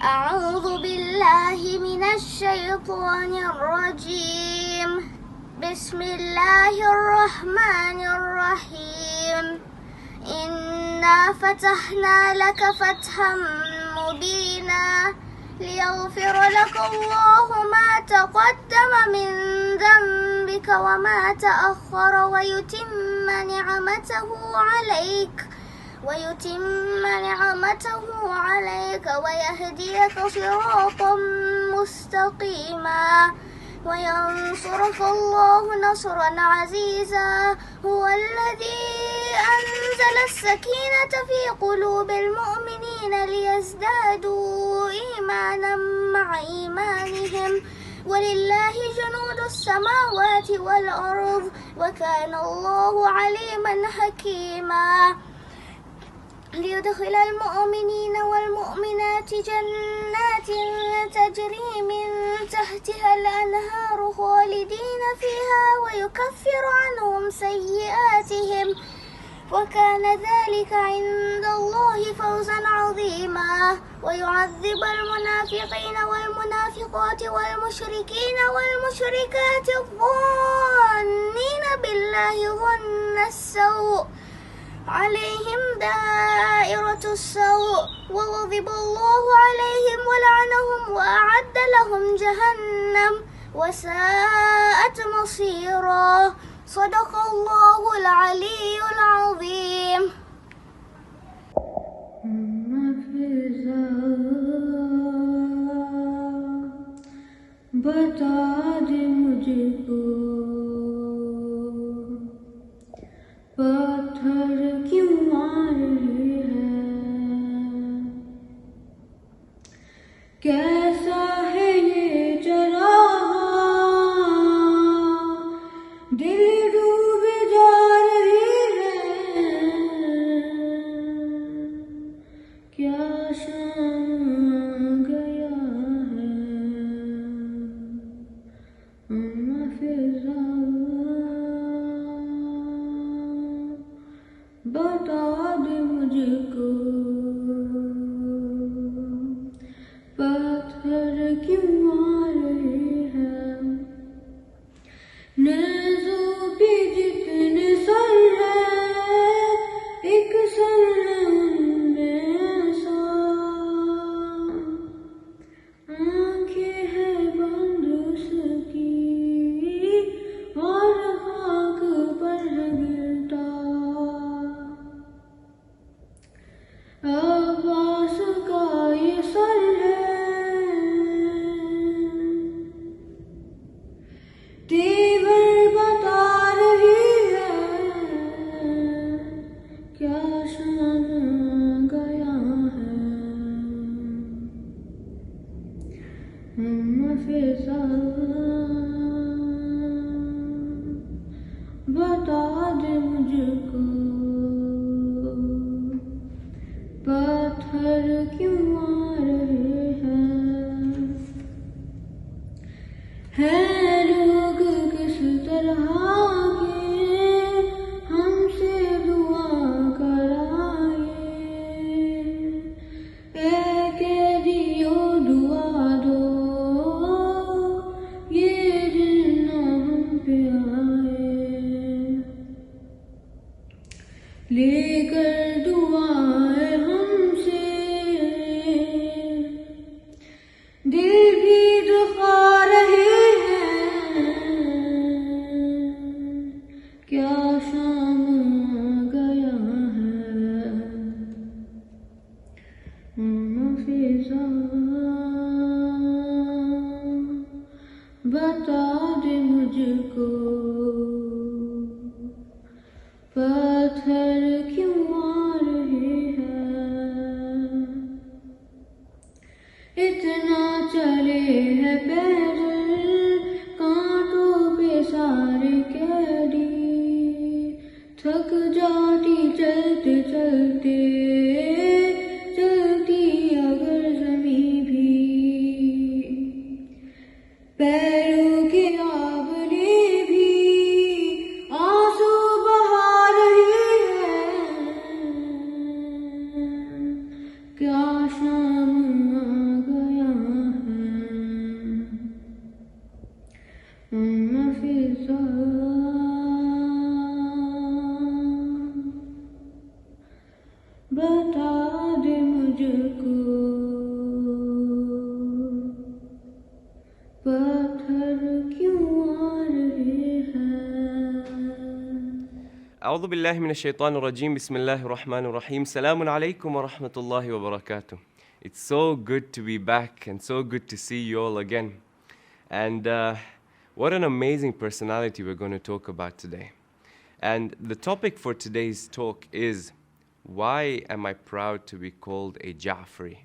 أعوذ بالله من الشيطان الرجيم بسم الله الرحمن الرحيم إنا فتحنا لك فتحا مبينا ليغفر لك الله ما تقدم من ذنبك وما تأخر ويتم نعمته عليك ويهديك صراطا مستقيما وينصرك الله نصرا عزيزا هو الذي أنزل السكينة في قلوب المؤمنين ليزدادوا إيمانا مع إيمانهم ولله جنود السماوات والأرض وكان الله عليما حكيما ليدخل المؤمنين والمؤمنات جنات تجري من تحتها الأنهار خالدين فيها ويكفر عنهم سيئاتهم وكان ذلك عند الله فوزا عظيما ويعذب المنافقين والمنافقات والمشركين والمشركات الظانين بالله ظن السوء عليهم دائرة السوء وغضب الله عليهم ولعنهم وأعد لهم جهنم وساءت مصيرا صدق الله العلي العظيم. بتا دے مجھ کو پتھر کیوں مار رہی ہے، کیسا ہے یہ جراح دل ڈوب جا رہی ہے، کیا شام گیا ہے فضا بتا دے مجھ کو پتھر کیوں آ رہے ہیں، نیزوں پہ جتنے سر ہیں ایک سر ہے ان میں ایسا، آنکھیں ہیں بند اس کی اور خاک پر ہے گرتا، عباس کا یہ سر ہے تیور بتا رہی ہے، کیا شام گیا ہے فضا بتا دے مجھ کو پتھر کیوں آ رہے ہیں لوگ کس طرح کے ہم سے دعا کرائے، اے قیدیو دعا دو یہ دن ہم پہ آئے، لے کر دعائیں ہم سے دل بھی دکھا رہے ہیں، کیا شام گیا ہے فضا بتا دے مجھ کو پتھر کیوں آ رہے ہیں، اتنا چلے ہیں پیدل کانٹوں پہ سارے قیدی، تھک جاتی چلتے چلتے چلتی اگر زمیں بھی، پیروں کے آبلے بھی آنسو بہا رہی ہے، کیا شام ثم في الظلام बता दे मुझको पत्थर क्यों आ रहे हैं أعوذ بالله من الشيطان الرجيم بسم الله الرحمن الرحيم Salamun alaikum wa rahmatullahi wa barakatuh. It's so good to be back and so good to see you all again. And what an amazing personality we're going to talk about today. And the topic for today's talk is, why am I proud to be called a Jafferi?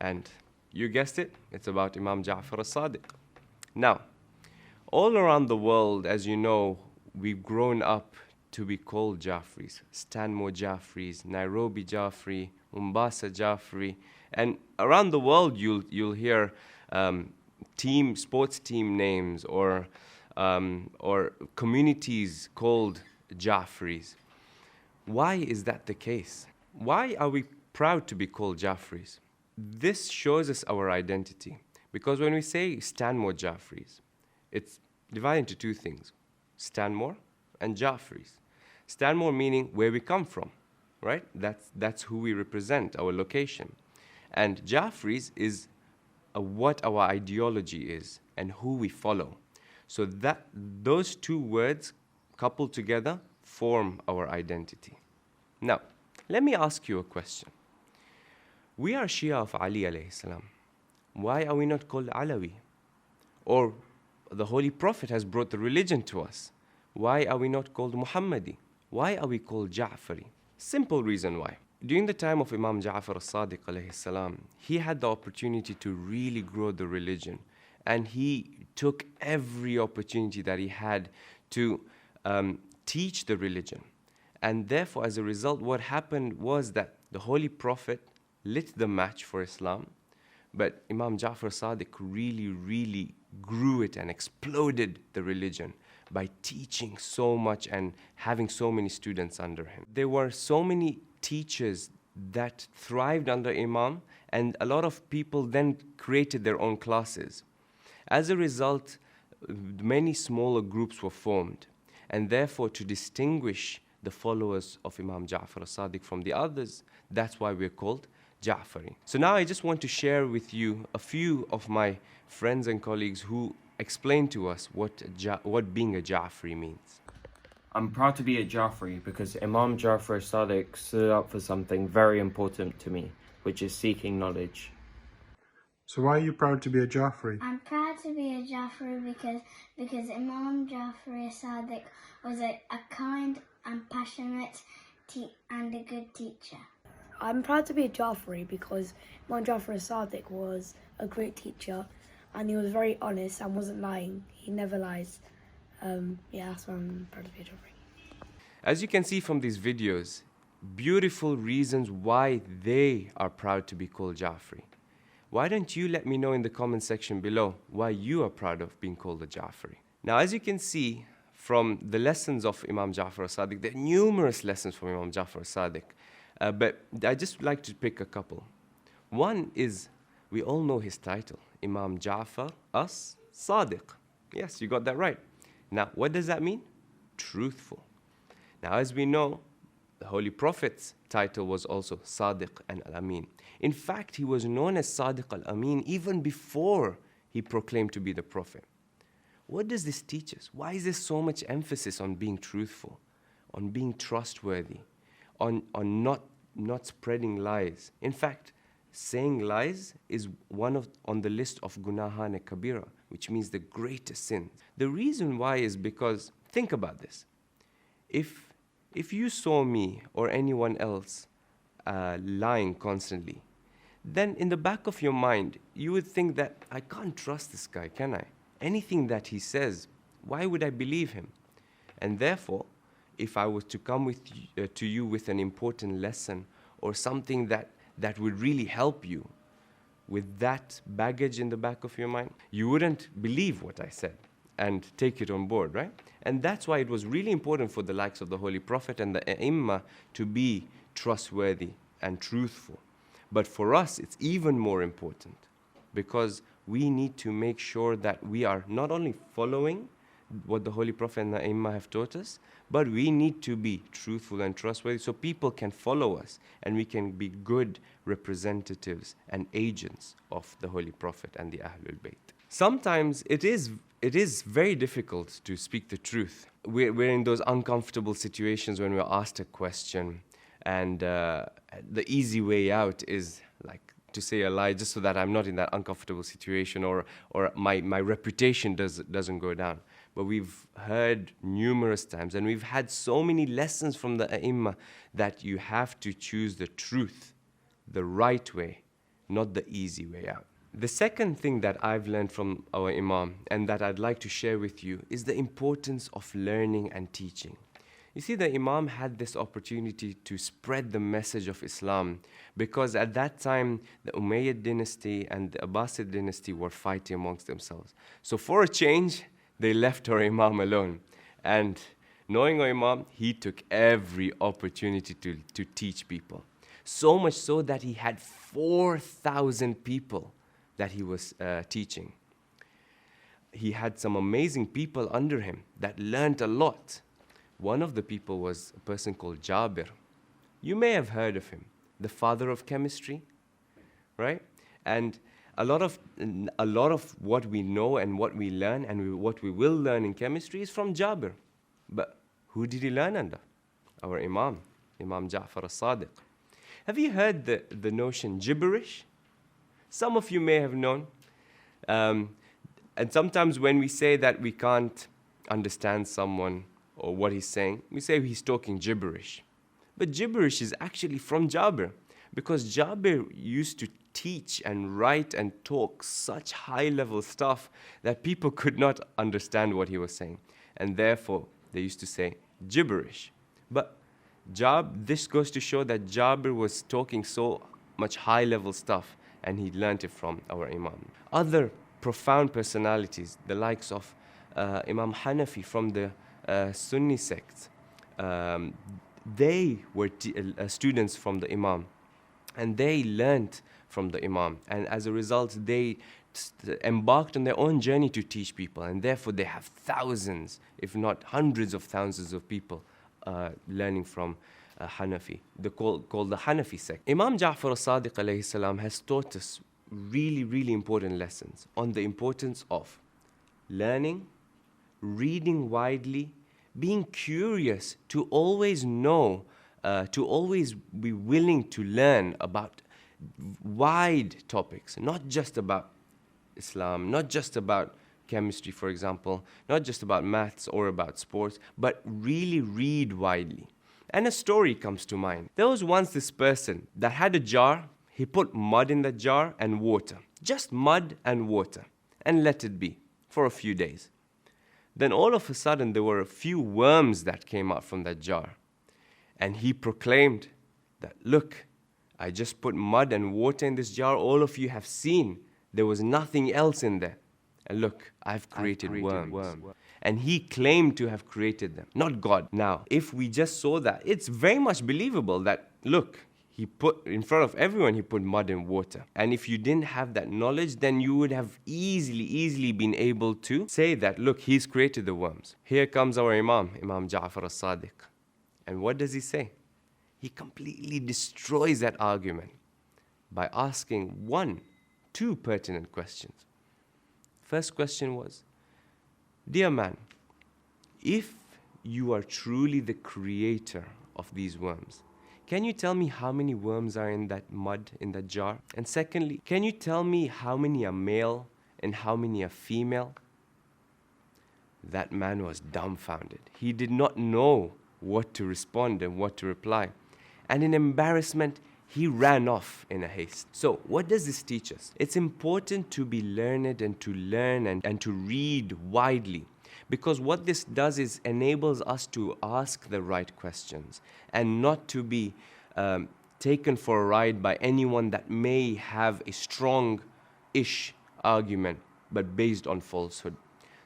And you guessed it, it's about Imam Ja'far as-Sadiq. Now, all around the world, as you know, we've grown up to be called Jafferis. Stanmore Jafferis, Nairobi Jafferi, Mombasa Jafferi. And around the world, you'll hear sports team names or communities called Jafferis. Why is that the case? Why are we proud to be called Jafferis? This shows us our identity. Because when we say Stanmore Jafferis, it's divided into two things, Stanmore and Jafferis. Stanmore meaning where we come from, right? That's who we represent, our location. And Jafferis is what our ideology is and who we follow. So those two words coupled together form our identity. Now, let me ask you a question. We are Shia of Ali alayhi salam. Why are we not called Alawi? Or the Holy Prophet has brought the religion to us. Why are we not called Muhammadi? Why are we called Ja'feri? Simple reason why. During the time of Imam Ja'far as-Sadiq alayhi salam, he had the opportunity to really grow the religion. And he took every opportunity that he had to teach the religion. And therefore, as a result, what happened was that the Holy Prophet lit the match for Islam, but Imam Ja'far as-Sadiq really grew it and exploded the religion by teaching so much and having so many students under him. There were so many teachers that thrived under Imam, and a lot of people then created their own classes. As a result, many smaller groups were formed, and therefore to distinguish the followers of Imam Ja'far as-Sadiq from the others, that's why we're called Ja'feri. So now I just want to share with you a few of my friends and colleagues who explain to us what being a Ja'feri means. I'm proud to be a Jafferi because Imam Ja'far as-Sadiq stood up for something very important to me, which is seeking knowledge. So why are you proud to be a Jafferi? I'm proud to be a Jafferi because Imam Ja'far Sadiq was a kind and passionate and a good teacher. I'm proud to be a Jafferi because Imam Ja'far as-Sadiq was a great teacher and he was very honest and wasn't lying. He never lies. That's why I'm proud to be a Jafferi. As you can see from these videos, beautiful reasons why they are proud to be called Ja'feri. Why don't you let me know in the comment section below why you are proud of being called a Ja'feri? Now, as you can see from the lessons of Imam Ja'far as-Sadiq, there are numerous lessons from Imam Ja'far as-Sadiq, but I just like to pick a couple. One is, we all know his title, Imam Ja'far as-Sadiq. Yes, you got that right. Now, what does that mean? Truthful. Now, as we know, the Holy Prophet's title was also Sadiq and Al-Amin. In fact, he was known as Sadiq Al-Amin even before he proclaimed to be the Prophet. What does this teach us? Why is there so much emphasis on being truthful, on being trustworthy, on not spreading lies? In fact, saying lies is on the list of gunahan kabira, which means the greatest sin. The reason why is because, think about this. If you saw me or anyone else lying constantly, then in the back of your mind, you would think that I can't trust this guy, can I? Anything that he says, why would I believe him? And therefore, if I was to come to you with an important lesson or something that would really help you with that baggage in the back of your mind, you wouldn't believe what I said and take it on board, right? And that's why it was really important for the likes of the Holy Prophet and the Ai to be trustworthy and truthful. But for us, it's even more important because we need to make sure that we are not only following what the Holy Prophet and the Imam have taught us, but we need to be truthful and trustworthy so people can follow us and we can be good representatives and agents of the Holy Prophet and the Ahlul Bayt. Sometimes it is very difficult to speak the truth. We're in those uncomfortable situations when we're asked a question, and the easy way out is like to say a lie just so that I'm not in that uncomfortable situation, or my reputation doesn't go down. But we've heard numerous times, and we've had so many lessons from the A'imma, that you have to choose the truth, the right way, not the easy way out. The second thing that I've learned from our Imam, and that I'd like to share with you, is the importance of learning and teaching. You see, the Imam had this opportunity to spread the message of Islam, because at that time, the Umayyad dynasty and the Abbasid dynasty were fighting amongst themselves. So for a change, they left our Imam alone. And knowing our Imam, he took every opportunity to teach people. So much so that he had 4,000 people that he was teaching. He had some amazing people under him that learned a lot. One of the people was a person called Jabir. You may have heard of him, the father of chemistry, right? And a lot of what we know and what we learn and what we will learn in chemistry is from Jabir. But who did he learn under? Our Imam Ja'far as-Sadiq. Have you heard the notion gibberish? Some of you may have known. And sometimes when we say that we can't understand someone or what he's saying, we say he's talking gibberish. But gibberish is actually from Jabir, because Jabir used to teach and write and talk such high-level stuff that people could not understand what he was saying. And therefore, they used to say gibberish. But this goes to show that Jabir was talking so much high-level stuff, and he learned it from our Imam. Other profound personalities, the likes of Imam Hanafi from the Sunni sect, they were students from the Imam, and they learned from the Imam, and as a result they embarked on their own journey to teach people, and therefore they have thousands, if not hundreds of thousands of people learning from Hanafi, called the Hanafi sect. Imam Ja'far as-Sadiq alayhi salam has taught us really, really important lessons on the importance of learning, reading widely, being curious, to always know, to always be willing to learn about wide topics, not just about Islam, not just about chemistry, for example, not just about maths or about sports, but really read widely. And a story comes to mind. There was once this person that had a jar. He put mud in the jar and water, just mud and water, and let it be for a few days. Then all of a sudden there were a few worms that came out from that jar. And he proclaimed that, look, I just put mud and water in this jar. All of you have seen there was nothing else in there. And look, I've created worms. And he claimed to have created them, not God. Now, if we just saw that, it's very much believable that, look, he put, in front of everyone, he put mud and water. And if you didn't have that knowledge, then you would have easily been able to say that, look, he's created the worms. Here comes our Imam Ja'far as-Sadiq. And what does he say? He completely destroys that argument by asking two pertinent questions. First question was, dear man, if you are truly the creator of these worms, can you tell me how many worms are in that mud, in that jar? And secondly, can you tell me how many are male and how many are female? That man was dumbfounded. He did not know what to respond and what to reply. And in embarrassment, he ran off in a haste. So, what does this teach us? It's important to be learned and to learn and to read widely. Because what this does is enables us to ask the right questions and not to be taken for a ride by anyone that may have a strong-ish argument, but based on falsehood.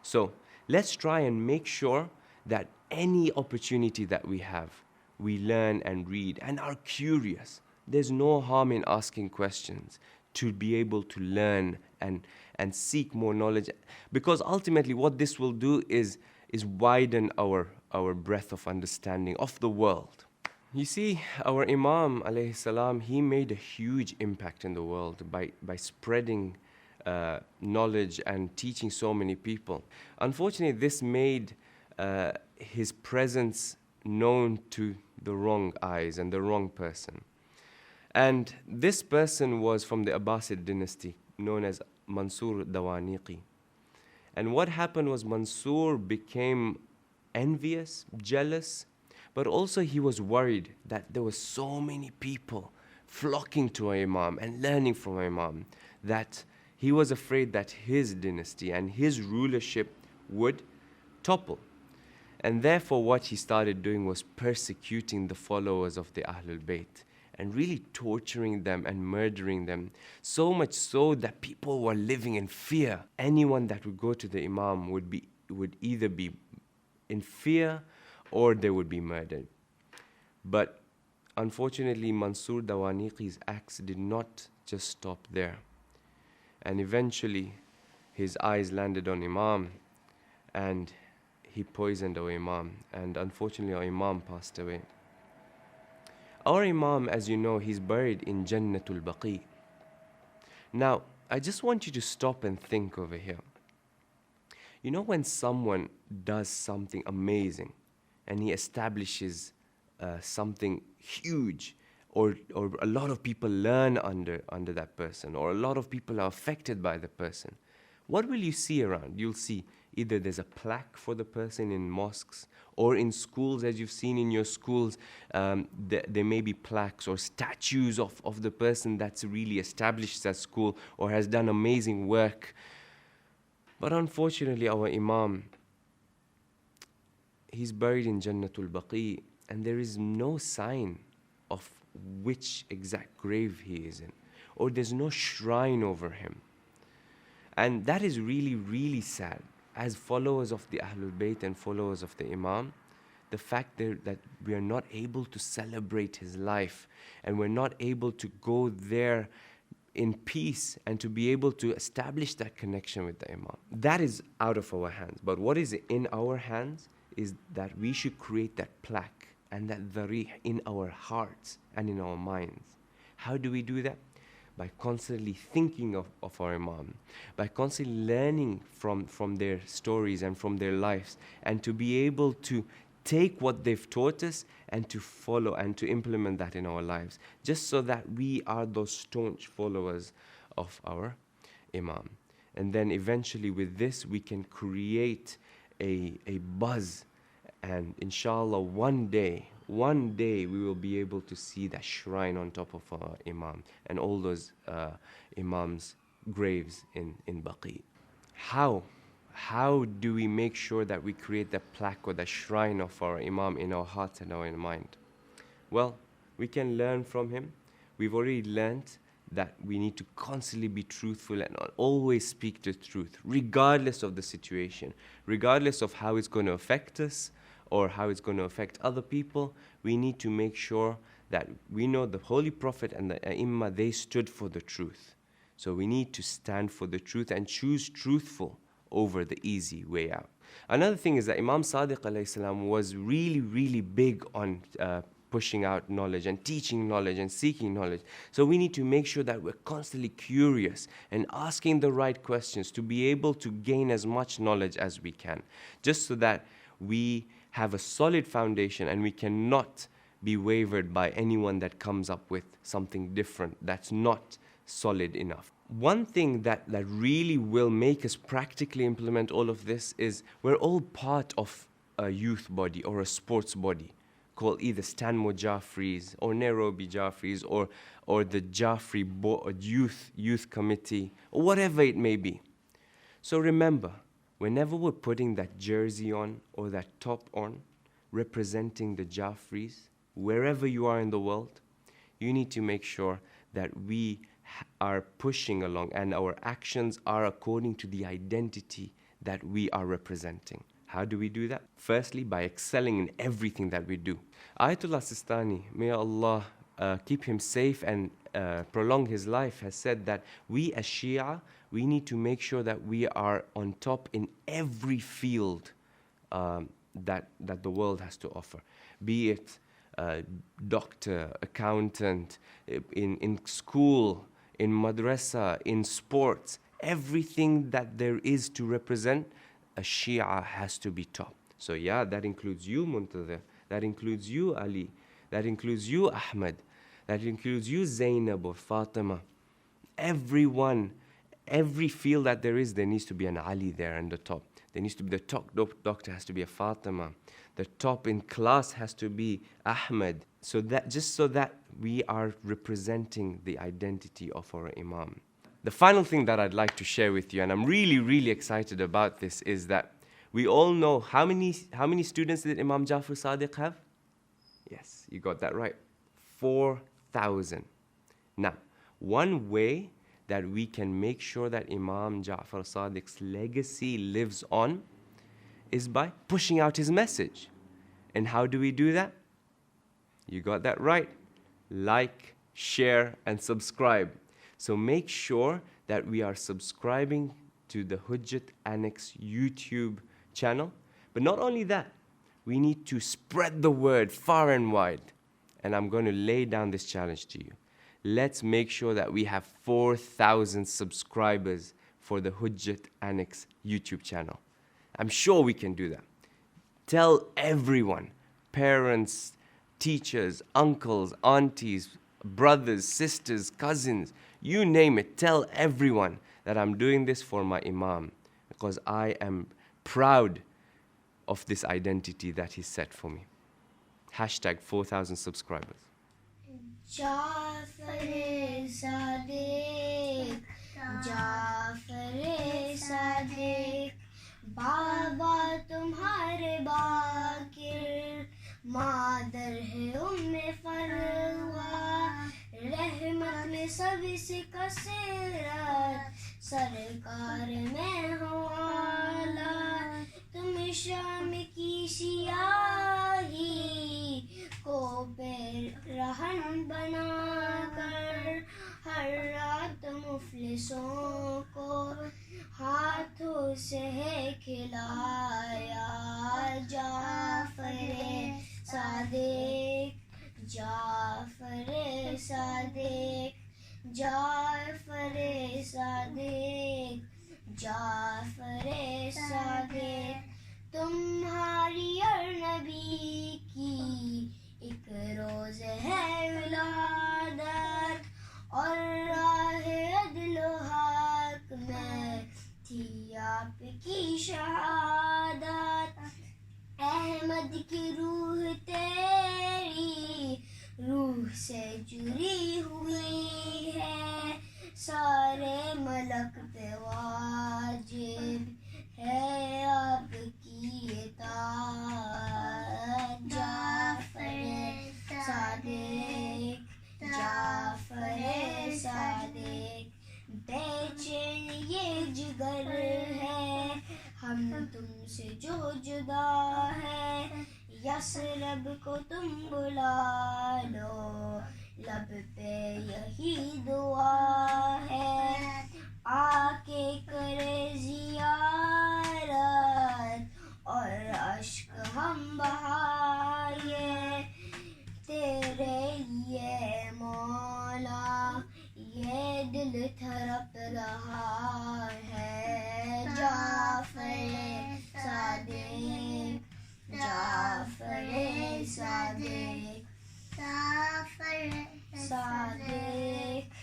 So let's try and make sure that any opportunity that we have, we learn and read and are curious. There's no harm in asking questions to be able to learn and seek more knowledge, because ultimately what this will do is widen our breadth of understanding of the world. You see, our Imam alayhi salam, he made a huge impact in the world by spreading knowledge and teaching so many people. Unfortunately, this made his presence known to the wrong eyes and the wrong person. And this person was from the Abbasid dynasty, known as Mansur Dawaniqi. And what happened was Mansur became envious, jealous, but also he was worried that there were so many people flocking to our Imam and learning from our Imam, that he was afraid that his dynasty and his rulership would topple. And therefore what he started doing was persecuting the followers of the Ahlul Bayt and really torturing them and murdering them, so much so that people were living in fear. Anyone that would go to the Imam would either be in fear or they would be murdered. But unfortunately, Mansur Dawaniqi's acts did not just stop there. And eventually, his eyes landed on Imam and he poisoned our Imam. And unfortunately, our Imam passed away. Our Imam, as you know, he's buried in Jannatul Baqi. Now, I just want you to stop and think over here. You know, when someone does something amazing and he establishes something huge, or a lot of people learn under that person, or a lot of people are affected by the person, what will you see around? You'll see either there's a plaque for the person in mosques, or in schools, as you've seen in your schools, there may be plaques or statues of the person that's really established that school or has done amazing work. But unfortunately, our Imam, he's buried in Jannatul Baqi, and there is no sign of which exact grave he is in, or there's no shrine over him. And that is really, really sad. As followers of the Ahlul Bayt and followers of the Imam, the fact that we are not able to celebrate his life, and we're not able to go there in peace and to be able to establish that connection with the Imam. That is out of our hands. But what is in our hands is that we should create that plaque and that dharih in our hearts and in our minds. How do we do that? By constantly thinking of our Imam, by constantly learning from their stories and from their lives, and to be able to take what they've taught us and to follow and to implement that in our lives, just so that we are those staunch followers of our Imam. And then eventually with this we can create a buzz, and inshallah one day we will be able to see that shrine on top of our Imam and all those Imams' graves in Baqi. How do we make sure that we create that plaque or that shrine of our Imam in our hearts and our mind? Well, we can learn from him. We've already learned that we need to constantly be truthful and always speak the truth, regardless of the situation, regardless of how it's going to affect us or how it's going to affect other people. We need to make sure that we know the Holy Prophet and the Ai-Imma, they stood for the truth. So we need to stand for the truth and choose truthful over the easy way out. Another thing is that Imam Sadiq alayhi salam was really, really big on pushing out knowledge and teaching knowledge and seeking knowledge. So we need to make sure that we're constantly curious and asking the right questions to be able to gain as much knowledge as we can, just so that we have a solid foundation and we cannot be wavered by anyone that comes up with something different that's not solid enough. One thing that really will make us practically implement all of this is we're all part of a youth body or a sports body called either Stanmore Jaffries or Nairobi Jaffries or the Jaffrey youth committee or whatever it may be. So remember, whenever we're putting that jersey on or that top on, representing the Jaffries, wherever you are in the world, you need to make sure that we are pushing along and our actions are according to the identity that we are representing. How do we do that? Firstly, by excelling in everything that we do. Ayatollah Sistani, may Allah keep him safe and prolong his life, has said that we as Shia, we need to make sure that we are on top in every field that the world has to offer, be it doctor, accountant, in school, in madrasa, in sports, everything that there is to represent a Shia has to be top. So yeah, that includes you, Muntazir, that includes you, Ali, that includes you, Ahmed, that includes you, Zainab or Fatima. Everyone, every field that there is, there needs to be an Ali there in the top. There needs to be the top doctor has to be a Fatima. The top in class has to be Ahmed. So that, just so that we are representing the identity of our Imam. The final thing that I'd like to share with you, and I'm really, really excited about this, is that we all know how many students did Imam Jaffer Sadiq have? Yes, you got that right. 4,000. Now, one way that we can make sure that Imam Jaffer Sadiq's legacy lives on is by pushing out his message. And how do we do that? You got that right. Like, share, and subscribe. So make sure that we are subscribing to the Hujjat Annex YouTube channel. But not only that, we need to spread the word far and wide. And I'm going to lay down this challenge to you. Let's make sure that we have 4,000 subscribers for the Hujjat Annex YouTube channel. I'm sure we can do that. Tell everyone, parents, teachers, uncles, aunties, brothers, sisters, cousins, you name it. Tell everyone that I'm doing this for my Imam, because I am proud of this identity that he set for me. Hashtag 4,000 subscribers. JAFFERI Sadiq, JAFFERI Sadiq, بابا تمہارے باقر، مادر ہے فروا، رحمت میں سب سے کثرت، سرکار میں ہو اعلیٰ، تم شام کی سیاہی کو پہ رہن بنا کر، ہر رات مفلسوں کو ہاتھوں سے ہے کھلایا، جعفر صادق، جعفر صادق، جعفر صادق، جعفر صادق، تمہاری اور نبی کی ایک روز ہے ولادت، اور راہ عدل و حق میں تھی آپ کی شہادت، احمد کی روح تیری روح سے جڑی ہوئی ہے، سارے ملک پہ واجب ہے آپ کی اطاعت، جعفر صادق، جعفر صادق، بے چین یہ جگر ہے ہم تم سے جو جدا ہے، یثرب کو تم بلا لو، لب پہ یہی دعا ہے، آ کے کرے زیارت اور اشک ہم بہائے، تیرے لیے مولا یہ دل تھرپ رہا ہے، جعفر صادق، جعفر صادق، جعفر صادق،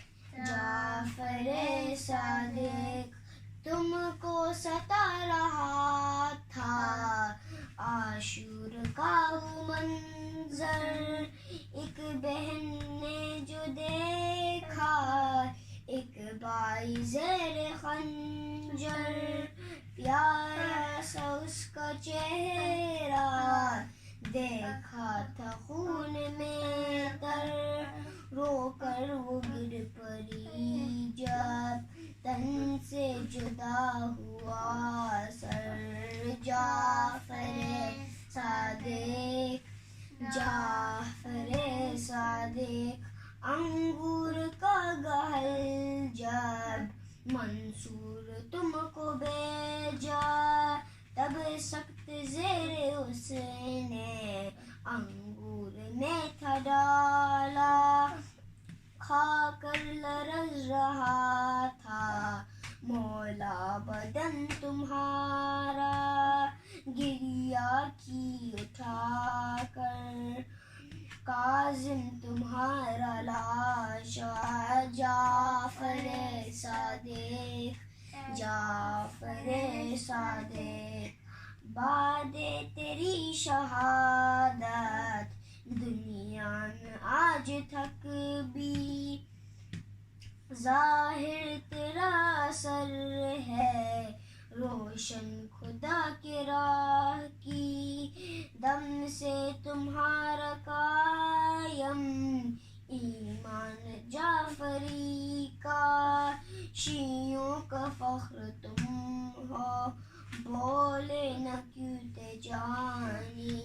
جعفر صادق، تم کو ستا رہا تھا عاشور کا منظر، ایک بہن نے جو دیکھا ایک بھائی زیر خنجر، پیارا سا اس کا چہرہ دیکھا تھا خون میں تر، رو کر وہ گر پڑی جب تن سے جدا ہوا سر، جعفر صادق، جعفر صادق، انگور کا گہل جب منصور تم کو بھیجا تب سخت زیر اس نے انگور میں تھا ڈالا کھا کر لرز رہا تھا مولا بدن تمہارا گریا کی اٹھا کر کاظم تمہارا لاشا جعفر صادق جعفر صادق بعد تیری شہادت دنیا میں آج تک بھی ظاہر تیرا سر ہے روشن خدا کے راہ کی دم سے تمہارا قائم ایمان جعفری کا شیعوں کا فخر تم ہو بولے نہ کیوں تجانی